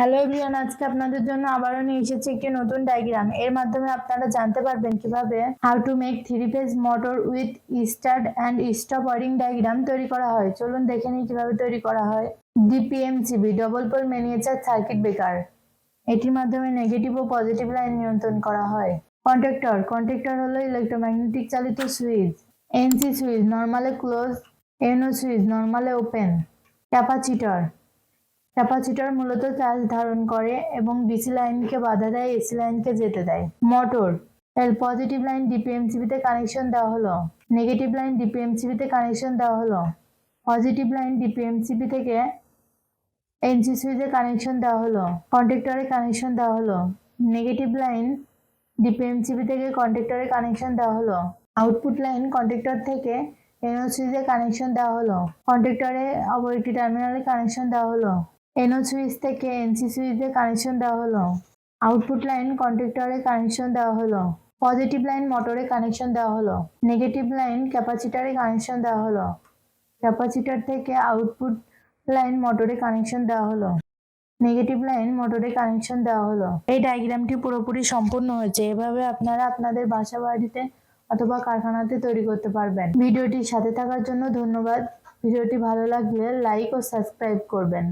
Hello everyone, আজকে আপনাদের জন্য আবারও নিয়ে এসেছি একটি নতুন ডায়াগ্রাম। এর মাধ্যমে আপনারা জানতে পারবেন কিভাবে how to make 3 phase motor with start and stop wiring diagram তৈরি করা হয়। চলুন দেখে নিই কিভাবে তৈরি করা হয়। DPMCB double pole miniature circuit breaker, এটির মাধ্যমে নেগেটিভ ও পজিটিভ লাইন নিয়ন্ত্রণ করা হয়। কন্ট্যাক্টর হলো ইলেকট্রোম্যাগনেটিক চালিত সুইচ। এনসি সুইচ নর্মালে ক্লোজ, এনও সুইচ নর্মালে ওপেন। ক্যাপাসিটর মূলত চার্জ ধারণ করে এবং ডিসি লাইনকে বাধা দেয়, এসি লাইনকে যেতে দেয়। মোটর এর পজিটিভ লাইন ডিপিএমসিবিতে কানেকশন দেওয়া হলো, নেগেটিভ লাইন ডিপিএমসিবিতে কানেকশন দেওয়া হলো। পজিটিভ লাইন ডিপিএমসিবি থেকে এনসি সুইচে কানেকশন দেওয়া হলো, কন্ট্যাক্টরে কানেকশন দেওয়া হলো। নেগেটিভ লাইন ডিপিএমসিবি থেকে কন্ট্যাক্টরে কানেকশন দেওয়া হলো। আউটপুট লাইন কন্ট্যাক্টর থেকে এনও সুইচে কানেকশন দেওয়া হলো, কন্ট্যাক্টরে অপর একটি টার্মিনালে কানেকশন দেওয়া হলো। এনও সুইচ থেকে এনসি সুইচে কানেকশন দেওয়া হলো। আউটপুট লাইন কন্ট্যাক্টরে কানেকশন দেওয়া হলো। পজিটিভ লাইন মোটরে কানেকশন দেওয়া হলো। নেগেটিভ লাইন ক্যাপাসিটরে কানেকশন দেওয়া হলো। ক্যাপাসিটর থেকে আউটপুট লাইন মোটরে কানেকশন দেওয়া হলো। নেগেটিভ লাইন মোটরে কানেকশন দেওয়া হলো। এই ডায়াগ্রামটি পুরোপুরি সম্পূর্ণ হয়েছে। এভাবে আপনারা আপনাদের বাসা বাড়িতে অথবা কারখানাতে তৈরি করতে পারবেন। ভিডিওটির সাথে থাকার জন্য ধন্যবাদ। ভিডিওটি ভালো লাগলে লাইক ও সাবস্ক্রাইব করবেন।